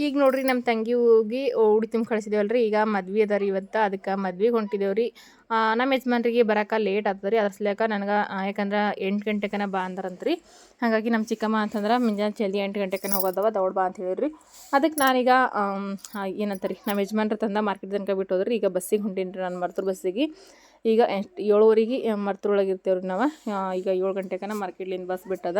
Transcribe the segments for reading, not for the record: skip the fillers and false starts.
ಈಗ ನೋಡ್ರಿ ನಮ್ಮ ತಂಗಿ ಹೋಗಿ ಉಡಿ ತುಂಬ ಕಳಿಸಿದೇವಲ್ರಿ. ಈಗ ಮದ್ವೆ ಅದ ರೀ ಇವತ್ತು, ಅದಕ್ಕೆ ಮದ್ವೆಗೆ ಹೊಂಟಿದೇವ್ರಿ. ನಮ್ಮ ಯಜಮಾನ್ರಿಗೆ ಬರೋಕೆ ಲೇಟ್ ಆಗ್ತದೆ ರೀ. ಅದ್ರ ಸಲಕ ನನಗೆ ಯಾಕಂದ್ರೆ 8 ಗಂಟೆಕನ ಬಾ ಅಂದ್ರಂತ್ರಿ. ಹಾಗಾಗಿ ನಮ್ಮ ಚಿಕ್ಕಮ್ಮ ಅಂತಂದ್ರೆ ಮುಂಜಾನೆ ಜಲ್ದಿ 8 ಗಂಟೆಕನ ಹೋಗೋದವ, ದೌಡ್ ಬಾ ಅಂತ ಹೇಳಿರಿ. ಅದಕ್ಕೆ ನಾನೀಗ ಏನಂತಾರೆ ನಮ್ಮ ಯಜಮಾನ್ರ ತಂದ ಮಾರ್ಕೆಟ್ ತನಕ ಬಿಟ್ಟು ಹೋದ್ರಿ. ಈಗ ಬಸ್ಸಿಗೆ ಹೊಂಟೀನಿ ರೀ, ನಾನು ಮರ್ತೂರು ಬಸ್ಸಿಗೆ. ಈಗ 7:15 ಮರ್ತೂರೊಳಗೆ ಇರ್ತೇವ್ರಿ ನಾವು. ಈಗ 7 ಗಂಟೆಕನ ಮಾರ್ಕೆಟ್ಲಿಂದ ಬಸ್ ಬಿಟ್ಟದ,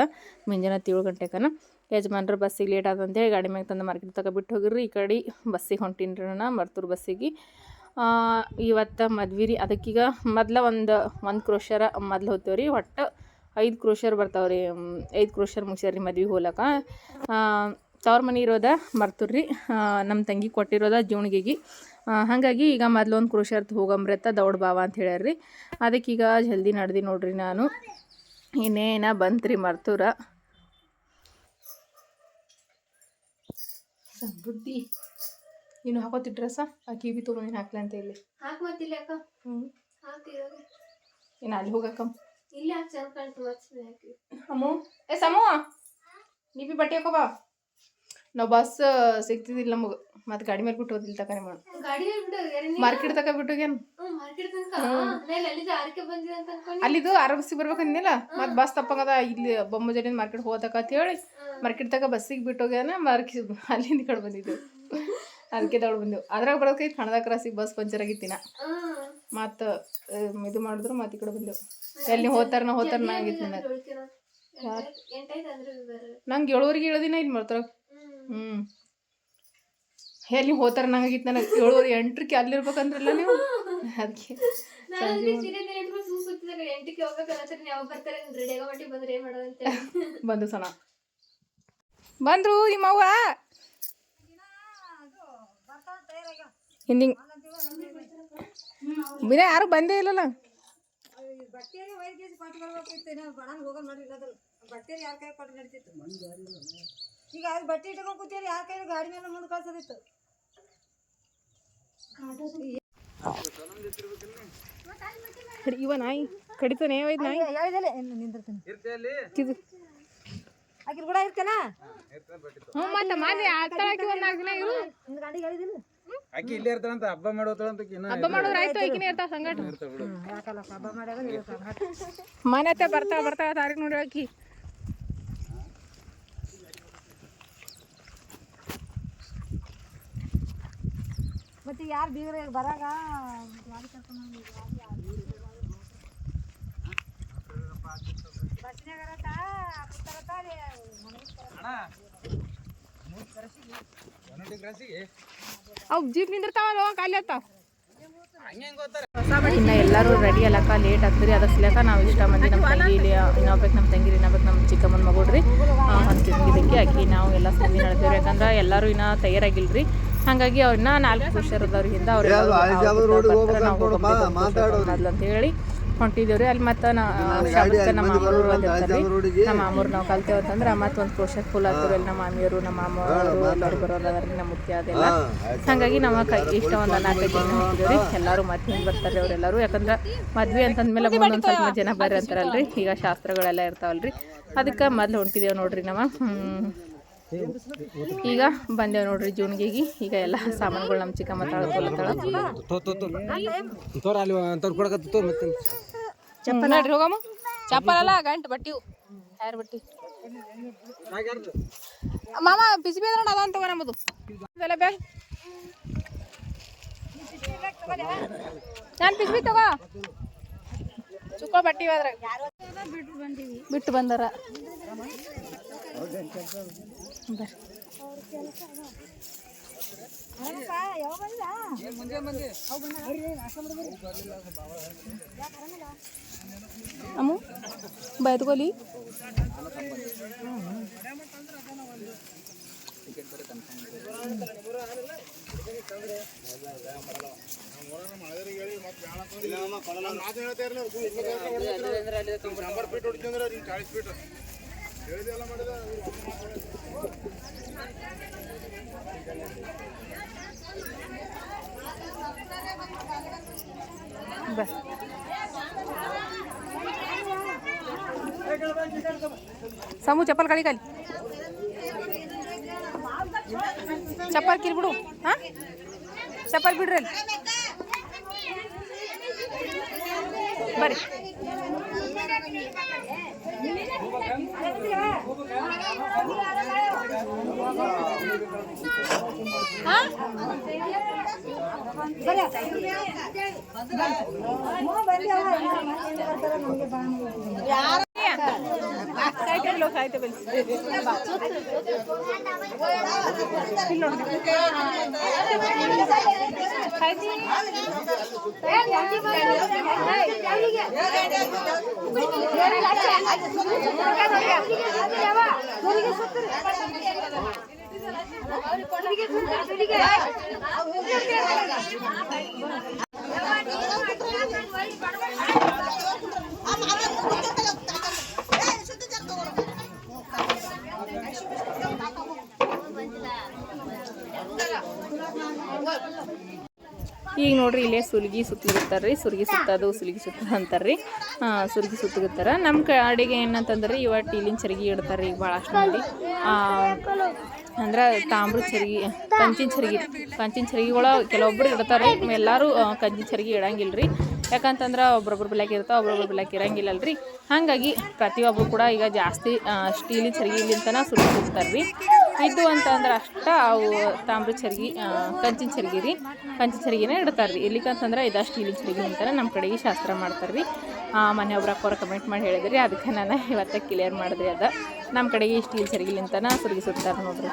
ಮುಂಜಾನೆ 7 ಗಂಟೆಕನ. ಯಜಮಾನ್ರು ಬಸ್ಸಿಗೆ ಲೇಟ್ ಆದ ಅಂತೇಳಿ ಗಾಡಿ ಮ್ಯಾಗ ತಂದು ಮಾರ್ಕೆಟ್ ತಗ ಬಿಟ್ಟು ಹೋಗಿರಿ. ಈ ಕಡೆ ಬಸ್ಸಿಗೆ ಹೊಂಟೀನಿ ರೀ ನಾನು, ಮರ್ತೂರು ಬಸ್ಸಿಗೆ. ಇವತ್ತು ಮದ್ವೆ ರೀ. ಅದಕ್ಕೀಗ ಮೊದಲ ಒಂದು ಕ್ರೋಷರ ಮೊದಲು ಹೋಗ್ತೇವೆ ರೀ. ಒಟ್ಟು 5 ಕ್ರೋಷರ್ ಬರ್ತಾವೆ ರೀ. 5 ಕ್ರೋಷರ್ ಮುಗಿಸ್ಯಾರ ರೀ ಮದ್ವೆಗೆ ಹೋಗ್ಲಕ್ಕ. ತವ್ರ ಮನೆ ಇರೋದ ಮರ್ತೂರು ರೀ, ನಮ್ಮ ತಂಗಿ ಕೊಟ್ಟಿರೋದ ಜೀವಣಿಗೆಗೆ. ಹಾಗಾಗಿ ಈಗ ಮೊದಲೊಂದು ಕ್ರೋಷರ್ದು ಹೋಗಂಬ್ರತ್ತ ದೌಡ್ ಬಾವ ಅಂತ ಹೇಳ್ಯಾರ್ರಿ. ಅದಕ್ಕೀಗ ಜಲ್ದಿ ನಡೆದು ನೋಡ್ರಿ ನಾನು. ಇನ್ನೇನ ಬಂತ್ರಿ ಮರ್ತೂರ. ಬುದ್ಧಿ ಇನ್ನು ಹಾಕೋತಿ ಡ್ರೆಸ್ಸ ಕಿವಿ ತೊಗೊಂಡು ಹಾಕ್ಲ ಅಂತ ಇಲ್ಲಿ ಹಾಕುತ್ತಿಲ್ಲ ಅಕ್ಕ. ಏನು ಅಲ್ಲಿ ಹೋಗಕ್ಕ ಇಲ್ಲಿ ಹಾಕಿ ಚಂದ ಕಾಣ್ತು. ಅಮ್ಮು ಸಮೂ ನೀ ಬಿ ಬಟ್ಟೆ ಹಾಕೋ ಬಾ. ನಾವು ಬಸ್ ಸಿಗ್ತಿದ್ದಿಲ್ಲ ನಮಗೆ, ಮತ್ತೆ ಗಾಡಿ ಮೇಲೆ ಬಿಟ್ಟು ಹೋದಿಲ್ಲ ತಕ ಮಾಡು. ಮಾರ್ಕೆಟ್ ತಕ ಬಿಟ್ಟೋಗ್ಯಾನ. ಅಲ್ಲಿದು ಬಸ್ಸಿಗೆ ಬರ್ಬೇಕಂದಿಲ್ಲ, ಮತ್ತೆ ಬಸ್ ತಪ್ಪಂಗದ. ಇಲ್ಲಿ ಬೊಮ್ಮಜಲಿಂದ ಮಾರ್ಕೆಟ್ ಹೋಗತಕ್ಕ ಅಂತ ಹೇಳಿ ಮಾರ್ಕೆಟ್ ತಕ ಬಸ್ಸಿಗೆ ಬಿಟ್ಟೋಗ್ಯಾನ. ಅಲ್ಲಿಂದ ಕಡೆ ಬಂದಿದ್ದೆವು, ಅದಕ್ಕೆ ದೌಡ್ ಬಂದೆವು. ಅದ್ರಾಗ ಬರೋದಕ್ಕೆ ಕಣದ ಕ್ರಾಸಿಗೆ ಬಸ್ ಪಂಚರ್ ಆಗಿತ್ತಿನ. ಮತ್ತು ಇದು ಮಾಡಿದ್ರು ಮತ್ತೆ ಈ ಕಡೆ ಬಂದೆವು. ಎಲ್ಲಿ ಹೋಗ್ತಾರ ನಂಗಿತ್ತು ನನಗೆ. ನಂಗೆ 7:15 ಇಳದಿನ ಇಲ್ಲಿ ಮಾಡ್ತಾರ. ಎಲ್ಲಿ ಹೋಗ್ತಾರ ನಂಗಾಗಿತ್ತು ನನಗೆ. 7:08 ಅಲ್ಲಿರ್ಬೇಕಂದ್ರಲ್ಲ ನೀವು. ಅದಕ್ಕೆ ಬಂದು ಸಣ ಬಂದ್ರು ನಿಮ್ಮವ್ವ ಹಿಂದಿಂಗ್ ಬಿನ ಯಾರು ಬಂದೇ ಇಲ್ಲಲ್ಲ. ಈಗ ಅವ್ರು ಬಟ್ಟೆ ಇಟ್ಕೊಂಡು ಕೂತೀರಿ, ಯಾರ ಕೈ ಗಾಡಿ ಮೇಲೆ ಮುಂದೆ ಕಳ್ಸೋದಿತ್ತು. ಇವ ನಾಯಿ ಕಡಿತಾನೆ ನಾಯಿ ನಿಂದಿರ್ತೀನಿ ಆಕಿರ್ ಕೂಡ ಇರ್ತಲ್ಲ. ಮತ್ತೆ ಮಾದಿ ಆತಳಾಕಿ ಒಂದಾಗ್ದಿನ ಇರು ನಿನ್ನ ಗಾಡಿಗೆ ಹೇಳಿದಿಲ್ಲ. ಆಕಿ ಇಲ್ಲೇ ಇರ್ತಾಳಂತ, ಹಬ್ಬ ಮಾಡೋತಾಳಂತ. ಹಬ್ಬ ಮಾಡೋರು ಆಯ್ತು, ಈಗಿನ ಇರ್ತಾವ ಸಂಗಟ. ಯಾಕಲ್ಲ ಹಬ್ಬ ಮಾಡ್ಯಾಗ ಮನೆ ಹತ್ತೆ ಬರ್ತಾವ ತಾರೀಕು ನೋಡಿ ಆಕಿ. ಮತ್ತೆ ಯಾರು ಬೀಗ್ರ ಬರಾಗ ಅವು ಜೀಪ್ ನಿಂದಿರ್ತಾವಲ್ಲ ಖಾಲಿ ಆಗ್ತಾವ. ಇನ್ನು ಎಲ್ಲರೂ ರೆಡಿ ಅಲ್ಲಕ್ಕ, ಲೇಟ್ ಆಗ್ತರಿ. ಅದ್ರ ಸಲಕ ನಾವು ಇಷ್ಟ ಮಂದಿ ನಮ್ಮ ತಂಗಿ ಇಲ್ಲಿ ಇನ್ನೊಬ್ಬೇಕು, ನಮ್ಮ ತಂಗಿರಿ ಇನ್ನೊಬ್ಬೇಕು, ನಮ್ಮ ಚಿಕ್ಕಮ್ಮನ ಮಗುಡ್ರಿ ಹೊಂದಿದ್ದಕ್ಕೆ ಆಕಿ ನಾವು ಎಲ್ಲ ಸಂದಿ ನಡೆದೇವ್ರಿ. ಯಾಕಂದ್ರೆ ಎಲ್ಲರೂ ಇನ್ನೂ ತಯಾರಾಗಿಲ್ರಿ. ಹಾಗಾಗಿ ಅವ್ರನ್ನ 4 ಪುರುಷರು ಅದಾವ್ರಿಂದ ಮೊದಲು ಅಂತ ಹೇಳಿ ಹೊಂಟಿದ್ದೇವ್ರಿ. ಅಲ್ಲಿ ಮತ್ತು ಶಾಬಕ್ಕೆ ನಮ್ಮ ಮಾಮೂರು ಅಂದಿರ್ತಾರೆ ರೀ. ನಮ್ಮ ಮಾಮೂರು ನಾವು ಕಲ್ತೇವೆ ಅಂತಂದ್ರೆ ಮತ್ತು ಒಂದು ಪುರುಷ ಫುಲ್ ಆಗ್ತವ್ರಿ. ಅಲ್ಲಿ ನಮ್ಮ ಮಾಮಿಯವರು ನಮ್ಮ ಮಾಮವರು ಎಲ್ಲರೂ ಬರೋದಾದ್ರಿ, ನಮ್ಮ ಮುತ್ಯ ಅದೆಲ್ಲ. ಹಾಗಾಗಿ ನಾವು ಇಷ್ಟ ಒಂದು 4-5 ಜನ ಹೊಂಟಿದ್ದೇವೆ ರೀ. ಎಲ್ಲರೂ ಮದ್ವೆ ಬರ್ತಾರೆ ಅವರೆಲ್ಲರೂ. ಯಾಕಂದ್ರೆ ಮದ್ವೆ ಅಂತಂದ್ಮೇಲೆ ಮುಂದೊಂದು ಸ್ವಲ್ಪ ಜನ ಬರ್ರಿ ಅಂತಾರಲ್ರಿ. ಈಗ ಶಾಸ್ತ್ರಗಳೆಲ್ಲ ಇರ್ತಾವಲ್ರಿ, ಅದಕ್ಕೆ ಮೊದಲು ಹೊಂಟಿದ್ದೇವೆ ನೋಡ್ರಿ ನಾವು. ಈಗ ಬಂದೇವ್ ನೋಡ್ರಿ ಜೂನ್ಗಿಗೆ. ಈಗ ಎಲ್ಲ ಸಾಮಾನುಗಳು ನಮ್ಮ ಚಿಕ್ಕಮ್ಮ ಚಪ್ಪಲ್ ನೋಡ್ರಿ ಹೋಗಮ್ಮ. ಚಪ್ಪಲ್ ಅಲ್ಲ ಗಂಟು ಬಟ್ಟಿವು, ಯಾರು ಬಟ್ಟಿ ಮಾಮ ಬಿಸಿ ಬೇದ ನೋಡ ಅದಂತ ತಗೋ ನಮ್ಮದು ಇದೆಲ್ಲ ಬೇ. ನಾನು ಬಿಸಿ ತಗೋ ಚುಕ್ಕ ಬಟ್ಟಿ ಹೋದ್ರೆ ಬಿಟ್ಟು ಬಂದಾರ. ಅಮ್ಮು ಬೈದ್ಕೋಲಿ समू चप्पल काढी खाली ಚಪ್ಪಲ್ ಕಿರ್ಬಿಡು. ಹಾಂ ಚಪ್ಪಲ್ ಬಿಡ್ರಿ ಅಲ್ಲಿ ಬರ್ರಿ. ಈಗ ನೋಡ್ರಿ ಇಲ್ಲೇ ಸುಲ್ಗಿ ಸುತ್ತಲಿರ್ತಾರ್ರಿ. ಸುರ್ಗಿ ಸುತ್ತದು ಸುಲ್ಗಿ ಸುತ್ತ ಅಂತಾರ್ರಿ. ಸುರ್ಗಿ ಸುತ್ತಗುತ್ತಾರ. ನಮ್ಮ ಕಡೆಗೆ ಏನಂತಂದ್ರೆ ಇವ ಟೀಲಿನ ಚರ್ಗಿ ಇಡ್ತಾರೆ ಈಗ ಭಾಳಷ್ಟು ಮಂದಿ. ಅಂದ್ರೆ ತಾಮ್ರ ಚರ್ಗಿ, ಕಂಚಿನ ಚರ್ಗಿಗಳು ಕೆಲವೊಬ್ರು ಇಡ್ತಾರೆ. ಎಲ್ಲರೂ ಕಂಚಿನ ಚರ್ಗಿ ಇಡಂಗಿಲ್ಲ ರೀ. ಯಾಕಂತಂದ್ರೆ ಒಬ್ರೊಬ್ರು ಬೆಳಕ್ಕೆ ಇರ್ತಾವೆ, ಒಬ್ರೊಬ್ರು ಬೆಳಕ್ಕೆ ಇರಂಗಿಲ್ಲಲ್ರಿ. ಹಾಗಾಗಿ ಪ್ರತಿಯೊಬ್ಬರು ಕೂಡ ಈಗ ಜಾಸ್ತಿ ಸ್ಟೀಲಿನ ಚರ್ಗಿಲಿಂತನ ಸುರ್ತಾರೆ ರೀ. ಇದ್ದು ಅಂತಂದ್ರೆ ಅಷ್ಟು ಅವು ತಾಮ್ರ ಚರ್ಗಿ, ಕಂಚಿನ ಚರ್ಗಿ ರೀ, ಕಂಚಿನ ಚರ್ಗಿನ ಇಡ್ತಾರೆ ರೀ. ಇಲ್ಲಿಕಂತಂದ್ರೆ ಇದು ಸ್ಟೀಲಿನ ಚರ್ಗಿ ಅಂತಾರೆ. ನಮ್ಮ ಕಡೆಗೆ ಶಾಸ್ತ್ರ ಮಾಡ್ತಾರೆ ರೀ. ಮನೆ ಒಬ್ರಕ್ಕೋರ ಕಮೆಂಟ್ ಮಾಡಿ ಹೇಳಿದ್ರಿ, ಅದಕ್ಕೆ ನಾನು ಇವತ್ತು ಕ್ಲಿಯರ್ ಮಾಡಿದ್ರಿ. ಅದು ನಮ್ಮ ಕಡೆಗೆ ಸ್ಟೀಲ್ ಚರ್ಗಿಲಿಂತನ ಸುರ್ಗಿ ಸುತ್ತಾರೆ ನೋಡ್ರಿ.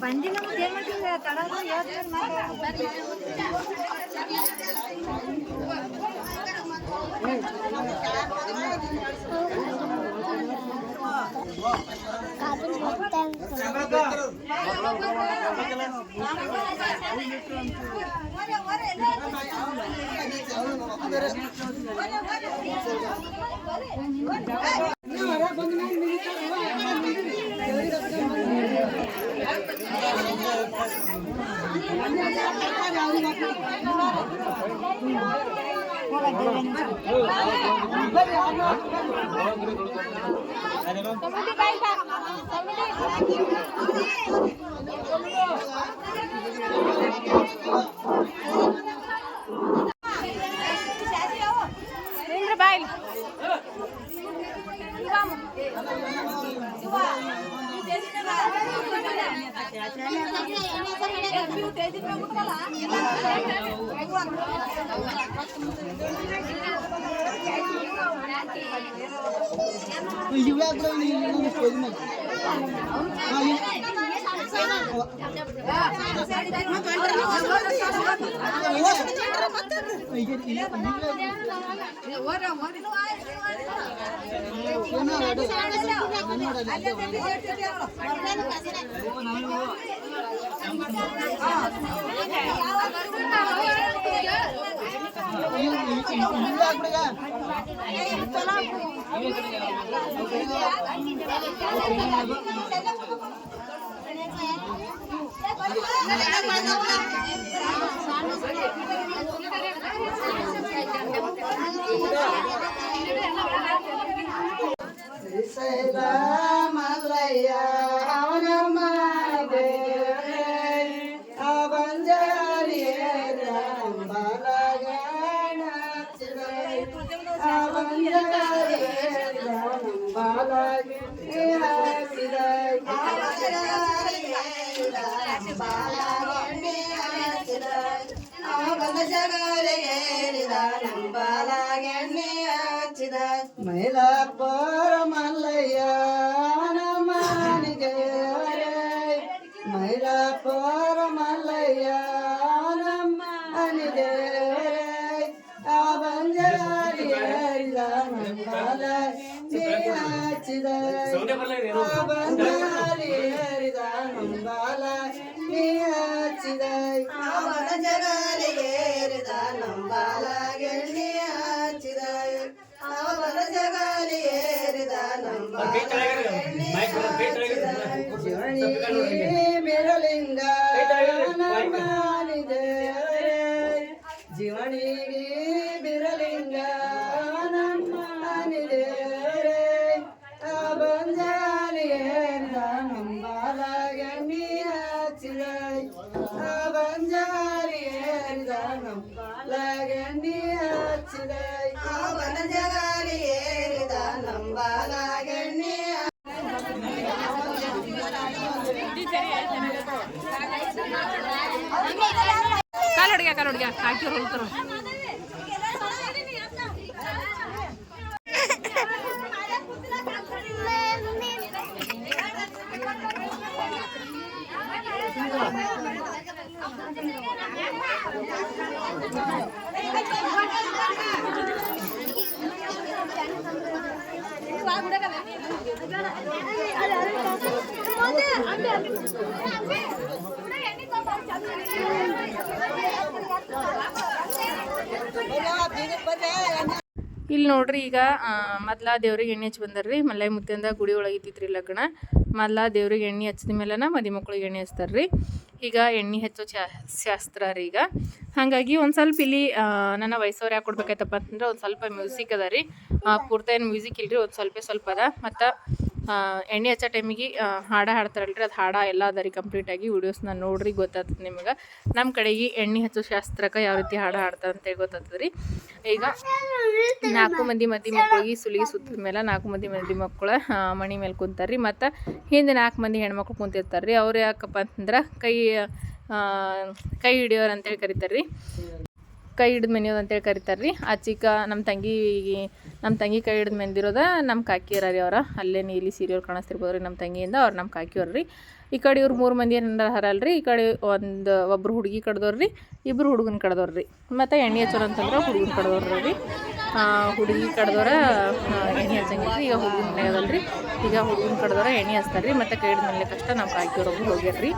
ಬಂದಿಲ್ಲ ಮತ್ತೆ ಏನು ಮಾಡ್ತೀವಿ ತಡೋದು ಬಾಯ್ ಮಲ್ಲಯ್ಯ ಅವನಮ್ಮ ಮೈಲಾಪುರ ಮಲ್ಲಯ್ಯ ನಮ್ಮನಿಗೆ ಮೈಲಾಪುರ ಮಲ್ಲಯ್ಯ ನಮ್ಮನಿಗೆ ಆ ಬಂಜಾರಿ ಹರಿದ ನಂಬಲ ಹಚ್ಚಿದ ಬಂಜಾರಿ ಹರಿದ ನಂಬಾಲ ಗೆಣ್ಣಿ ಹಚ್ಚಿದ ಅವ ಬಲ ಜಗಾಲಿ ಏರಿದ ನಂಬಾಲ ಗೆಣ್ಣಿ ಹಚ್ಚಿದ ಶಿವನಿಗೆ ಬಿರಲಿಂಗ ನಮ್ಮನಿದೆ ಜೀವನಿಗೆ ಬಿರಲಿಂಗ ನಮ್ಮನಿದೆ ಬಂಜಾಲಿ ಏರಿದ ನಂಬಾಲ ಗೆಣ್ಣಿ ಹಚ್ಚಿದ ಬಂಜಾರಿ ಏರಿದ ನಂಬಾಲ ಗೆಣ್ಣಿ ಹಚ್ಚಿದ ಬಂಜಾರಿ ಏರಿದ ನಂಬಾಲ ಗೆಣ್ಣಿ ಕಾಲು ಹುಡುಗ ಹಾಕಿರೋ ಹೋಗ್ತಾರ ಇಲ್ಲಿ ನೋಡ್ರಿ ಈಗ ಮೊದ್ಲ ದೇವ್ರಿಗೆ ಎಣ್ಣೆ ಹಚ್ಚಿ ಬಂದಾರ್ರಿ ಮಲ್ಲೈ ಮುತ್ತಿಂದ ಗುಡಿ ಒಳಗೆ ಇತ್ತಿತ್ರಿ ಲಗ್ನ ಮೊದ್ಲ ದೇವ್ರಿಗೆ ಎಣ್ಣೆ ಹಚ್ಚಿದ ಮೇಲೆನ ಮದಿ ಮಕ್ಳಿಗೆ ಎಣ್ಣೆ ಹಚ್ತಾರ್ರಿ ಈಗ ಎಣ್ಣೆ ಹಚ್ಚೋ ಶಾಸ್ತ್ರ ರೀ ಈಗ ಹಾಗಾಗಿ ಒಂದು ಸ್ವಲ್ಪ ಇಲ್ಲಿ ನನ್ನ ವಯಸ್ಸವ್ರು ಯಾಕೆ ಕೊಡ್ಬೇಕಾಯ್ತಪ್ಪ ಅಂತಂದ್ರೆ ಒಂದು ಸ್ವಲ್ಪ ಮ್ಯೂಸಿಕ್ ಅದ ರೀ ಪೂರ್ತಿ ಏನು ಮ್ಯೂಸಿಕ್ ಇಲ್ರಿ ಒಂದು ಸ್ವಲ್ಪ ಅದ ಮತ್ತು ಎಣ್ಣೆ ಹಚ್ಚೋ ಟೈಮಿಗೆ ಹಾಡ ಹಾಡ್ತಾರಲ್ರಿ ಅದು ಹಾಡ ಎಲ್ಲ ಅದ ರೀ ಕಂಪ್ಲೀಟಾಗಿ ವೀಡಿಯೋಸ್ನ ನೋಡ್ರಿ ಗೊತ್ತಾಗ್ತದೆ ನಿಮಗೆ ನಮ್ಮ ಕಡೆಗೆ ಎಣ್ಣೆ ಹಚ್ಚೋ ಶಾಸ್ತ್ರಕ್ಕೆ ಯಾವ ರೀತಿ ಹಾಡ ಹಾಡ್ತಾರೆ ಅಂತೇಳಿ ಗೊತ್ತಾಗ್ತದೆ ರೀ ಈಗ 4 ಮಂದಿ ಮದಿ ಮಕ್ಕಳಿಗೆ ಸುಲಿಗೆ ಸುತ್ತಿದ ಮೇಲೆ 4 ಮಂದಿ ಮದಿ ಮಕ್ಕಳು ಮಣಿ ಮೇಲೆ ಕುಂತಾರ್ರಿ ಮತ್ತು ಹಿಂದೆ 4 ಮಂದಿ ಹೆಣ್ಮಕ್ಳು ಕುಂತಿರ್ತಾರೆ ರೀ ಅವ್ರು ಯಾಕಪ್ಪ ಅಂತಂದ್ರೆ ಕೈ ಹಿಡಿಯೋರು ಅಂತೇಳಿ ಕರೀತಾರೆ ರೀ ಕೈ ಹಿಡಿದು ಮೆನಿಯೋದು ಅಂತೇಳಿ ಕರೀತಾರೆ ರೀ ಆಚಿಕ ನಮ್ಮ ತಂಗಿ ಕೈ ಹಿಡಿದು ಮೆಂದಿರೋದ ನಮ್ಮ ಕಾಕಿಯರ ರೀ ಅವ್ರ ಅಲ್ಲೇ ನೀಲಿ ಸೀರಿಯಲ್ ಕಾಣಿಸ್ತಿರ್ಬೋದು ರೀ ನಮ್ಮ ತಂಗಿಯಿಂದ ಅವ್ರು ನಮ್ಮ ಕಾಕಿಯವ್ರು ರೀ ಈ ಕಡೆ ಇವ್ರು 3 ಮಂದಿ ಏನಾರ ಹರಲ್ರಿ ಈ ಕಡೆ ಒಬ್ಬರು ಹುಡುಗಿ ಕಡ್ದವ್ರು ರೀ ಇಬ್ಬರು ಹುಡುಗನ ಕಡ್ದವ್ರು ರೀ ಮತ್ತು ಎಣ್ಣೆ ಹಚ್ಚೋರು ಅಂತಂದ್ರೆ ಹುಡುಗನ ಕಡ್ದವ್ರು ರೀ ಹುಡುಗಿ ಕಡ್ದವ್ರ ಎಣ್ಣೆ ಹಚ್ಚಂಗಿಲ್ರಿ ಈಗ ಹುಡುಗನ ಮನೆ ಅದಲ್ರಿ ಈಗ ಹುಡುಗನ ಕಡ್ದವ್ರ ಎಣ್ಣೆ ಹಚ್ತಾರೆ ರೀ ಮತ್ತು ಕೈ ಹಿಡಿದು ಮೇಲೆ ಕಷ್ಟ ನಮ್ಮ ಕಾಕಿಯವ್ರೊಬ್ರು ಹೋಗ್ಯಾರ್ರಿ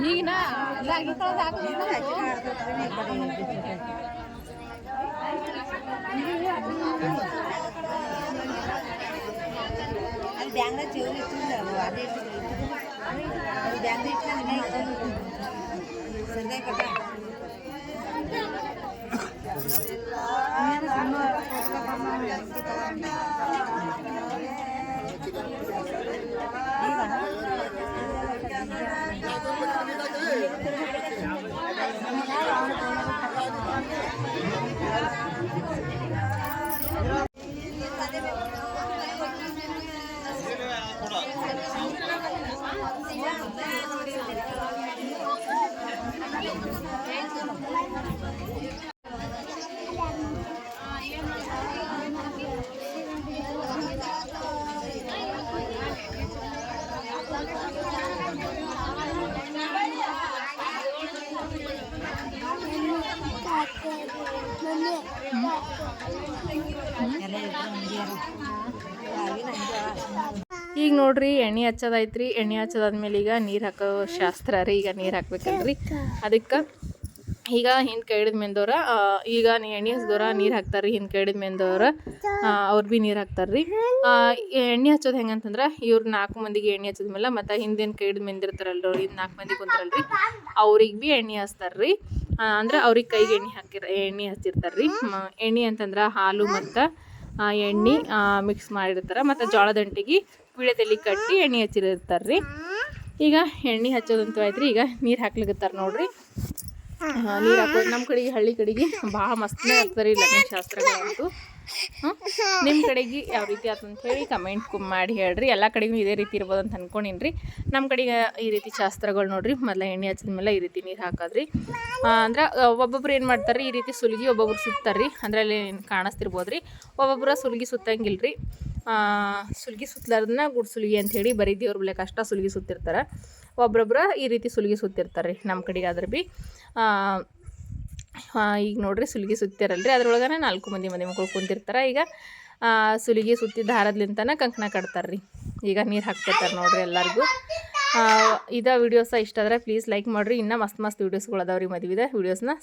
ಈಗಿನ ಅಲ್ಲಿ ಬ್ಯಾಂಗ್ನ ಚೇವರಿ ಇಟ್ಟಿಲ್ಲ ಅದೇ ಅದು ಬ್ಯಾಂಗ್ನ ಇಟ್ಟು ಸರ್ದಾಯ ಕಟ್ಟ ಈಗ ನೋಡ್ರಿ ಎಣ್ಣೆ ಹಚ್ಚೋದೈತ್ರಿ ಎಣ್ಣೆ ಹಚ್ಚೋದಾದ್ಮೇಲೆ ಈಗ ನೀರು ಹಾಕೋ ಶಾಸ್ತ್ರ ರೀ ಈಗ ನೀರು ಹಾಕ್ಬೇಕಲ್ರಿ ಅದಕ್ಕೆ ಈಗ ಹಿಂದೆ ಕೈ ಹಿಡಿದ ಮೆಂದವ್ರ ಈಗ ಎಣ್ಣೆ ಹಚ್ಚಿದವ್ರ ನೀರು ಹಾಕ್ತಾರೆ ರೀ. ಹಿಂದೆ ಕೈ ಹಿಡಿದ ಮೆಂದವ್ರ ಅವ್ರು ಭೀ ನೀರು ಹಾಕ್ತಾರೆ ರೀ. ಎಣ್ಣೆ ಹಚ್ಚೋದು ಹೆಂಗಂತಂದ್ರೆ ಇವ್ರು 4 ಮಂದಿಗೆ ಎಣ್ಣೆ ಹಚ್ಚಿದ್ಮೇಲೆ ಮತ್ತು ಹಿಂದೇನು ಕೈ ಹಿಡಿದು ಮೆಂದಿರ್ತಾರಲ್ರಿ ಅವ್ರು, ಇದು 4 ಮಂದಿ ಕುಂತಾರಲ್ರಿ, ಅವ್ರಿಗೆ ಭೀ ಎಣ್ಣೆ ಹಚ್ತಾರೆ ರೀ. ಅಂದ್ರೆ ಅವ್ರಿಗೆ ಕೈಗೆ ಎಣ್ಣೆ ಹಚ್ಚಿರ್ತಾರೆ ರೀ. ಎಣ್ಣೆ ಅಂತಂದ್ರೆ ಹಾಲು ಮತ್ತು ಎಣ್ಣೆ ಮಿಕ್ಸ್ ಮಾಡಿರ್ತಾರೆ. ಮತ್ತು ಜೋಳದ ಅಂಟಿಗೆ ಪೀಳೆತೆಲಿ ಕಟ್ಟಿ ಎಣ್ಣೆ ಹಚ್ಚಿರ್ತಾರೆ ರೀ. ಈಗ ಎಣ್ಣೆ ಹಚ್ಚೋದಂತೂ ಆಯ್ತು ರೀ. ಈಗ ನೀರು ಹಾಕ್ಲಿಕತ್ತಾರೆ ನೋಡ್ರಿ. ನೀರು ಹಾಕೋದು ನಮ್ಮ ಕಡೆಗೆ ಹಳ್ಳಿ ಕಡೆಗೆ ಭಾಳ ಮಸ್ತನೇ ಆಗ್ತಾರೆ ರೀ ಲಗ್ನ ಶಾಸ್ತ್ರಗಳಂತೂ. ನಿಮ್ಮ ಕಡೆಗೆ ಯಾವ ರೀತಿ ಆಯ್ತು ಹೇಳಿ ಕಮೆಂಟ್ ಮಾಡಿ ಹೇಳ್ರಿ. ಎಲ್ಲ ಕಡೆಗೂ ಇದೇ ರೀತಿ ಇರ್ಬೋದು ಅಂತ ಅಂದ್ಕೊಂಡಿನಿ ರೀ. ನಮ್ಮ ಕಡೆಗೆ ಈ ರೀತಿ ಶಾಸ್ತ್ರಗಳು ನೋಡ್ರಿ. ಮೊದಲ ಎಣ್ಣೆ ಹಚ್ಚಿದ್ಮೇಲೆ ಈ ರೀತಿ ನೀರು ಹಾಕೋದ್ರಿ. ಅಂದ್ರೆ ಒಬ್ಬೊಬ್ರು ಏನು ಮಾಡ್ತಾರೆ ರೀ, ಈ ರೀತಿ ಸುಲ್ಗಿ ಒಬ್ಬೊಬ್ರು ಸುತ್ತಾರೆ ರೀ. ಅಂದ್ರೆ ಅಲ್ಲಿ ಕಾಣಿಸ್ತಿರ್ಬೋದು ರೀ. ಒಬ್ಬೊಬ್ಬರು ಸುಲ್ಗಿ ಸುತ್ತಂಗಿಲ್ಲ ರೀ. ಸುಲ್ಗಿ ಸುತ್ತಲಾರ್ದನ್ನ ಗುಡ್ ಸುಲ್ಗಿ ಅಂಥೇಳಿ ಬರೀ ದೇವ್ರ ಬಳಿಕ ಅಷ್ಟ ಸುಲ್ಗಿ ಸುತ್ತಿರ್ತಾರೆ. ಒಬ್ಬೊಬ್ರು ಈ ರೀತಿ ಸುಲ್ಗಿ ಸುತ್ತಿರ್ತಾರೆ ರೀ. ನಮ್ಮ ಕಡೆಗೆ ಆದ್ರೆ ಭೀ ಈಗ ನೋಡ್ರಿ ಸುಲ್ಗಿ ಸುತ್ತಿರಲ್ರಿ. ಅದ್ರೊಳಗೆ 4 ಮಂದಿ ಮಕ್ಕಳು ಕುಂತಿರ್ತಾರೆ. ಈಗ ಸುಲಿಗೆ ಸುತ್ತಿದ್ದ ಹಾರದ್ಲಿಂತನ ಕಂಕಣ ಕಟ್ತಾರೆ ರೀ. ಈಗ ನೀರು ಹಾಕ್ತಿರ್ತಾರೆ ನೋಡ್ರಿ ಎಲ್ಲರಿಗೂ. ಇದ ವಿಡಿಯೋಸ ಇಷ್ಟ ಆದರೆ ಪ್ಲೀಸ್ ಲೈಕ್ ಮಾಡಿರಿ. ಇನ್ನೂ ಮಸ್ತ್ ವೀಡಿಯೋಸ್ಗಳು ಅದಾವೆ ರೀ ಮದುವೆದ ವೀಡಿಯೋಸ್ನ.